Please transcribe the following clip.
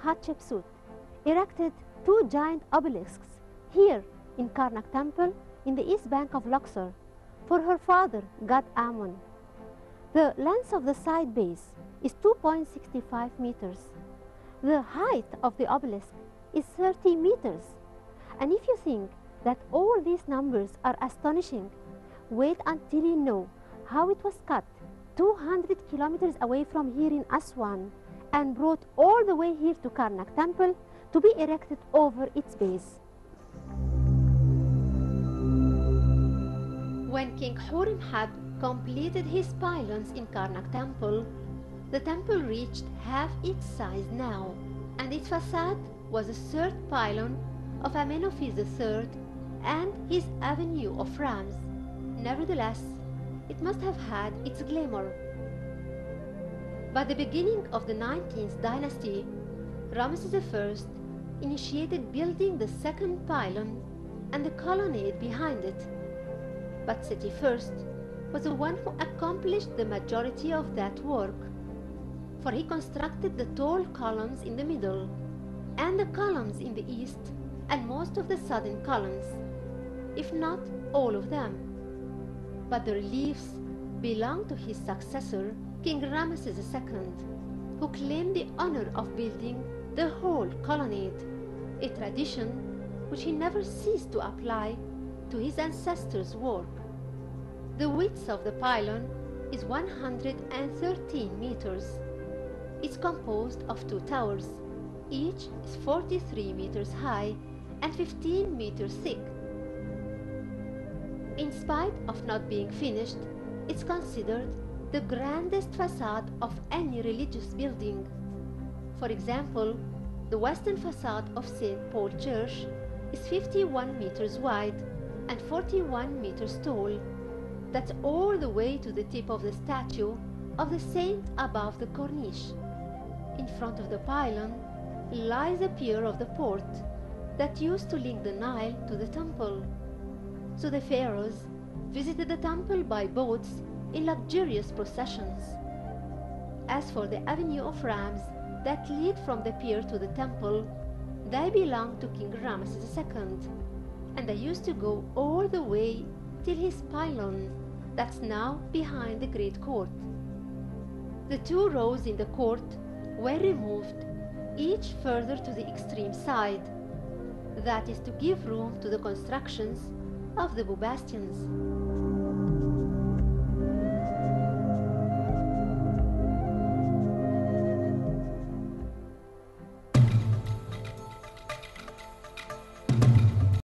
Hatshepsut erected two giant obelisks here in Karnak Temple in the east bank of Luxor for her father, god Ammon. The length of the side base is 2.65 meters. The height of the obelisk is 30 meters. And if you think that all these numbers are astonishing, wait until you know how it was cut 200 kilometers away from here in Aswan and brought all the way here to Karnak Temple to be erected over its base. When King Horemheb completed his pylons in Karnak Temple, the temple reached half its size now, and its facade was the third pylon of Amenophis III and his avenue of rams. Nevertheless, it must have had its glamour. By the beginning of the 19th dynasty, Ramesses I initiated building the second pylon and the colonnade behind it. But Seti I was the one who accomplished the majority of that work, for he constructed the tall columns in the middle, and the columns in the east, and most of the southern columns, if not all of them. But the reliefs belonged to his successor, King Ramesses II, who claimed the honor of building the whole colonnade, a tradition which he never ceased to apply to his ancestors' work. The width of the pylon is 113 meters. It's composed of two towers. Each is 43 meters high and 15 meters thick. In spite of not being finished, it's considered the grandest facade of any religious building. For example, the western facade of St. Paul Church is 51 meters wide and 41 meters tall. That's all the way to the tip of the statue of the saint above the corniche. In front of the pylon lies a pier of the port that used to link the Nile to the temple. So the pharaohs visited the temple by boats in luxurious processions. As for the avenue of rams that lead from the pier to the temple, they belonged to King Ramesses II, and they used to go all the way till his pylon that's now behind the great court. The two rows in the court were removed, each further to the extreme side, that is to give room to the constructions of the Bubastions.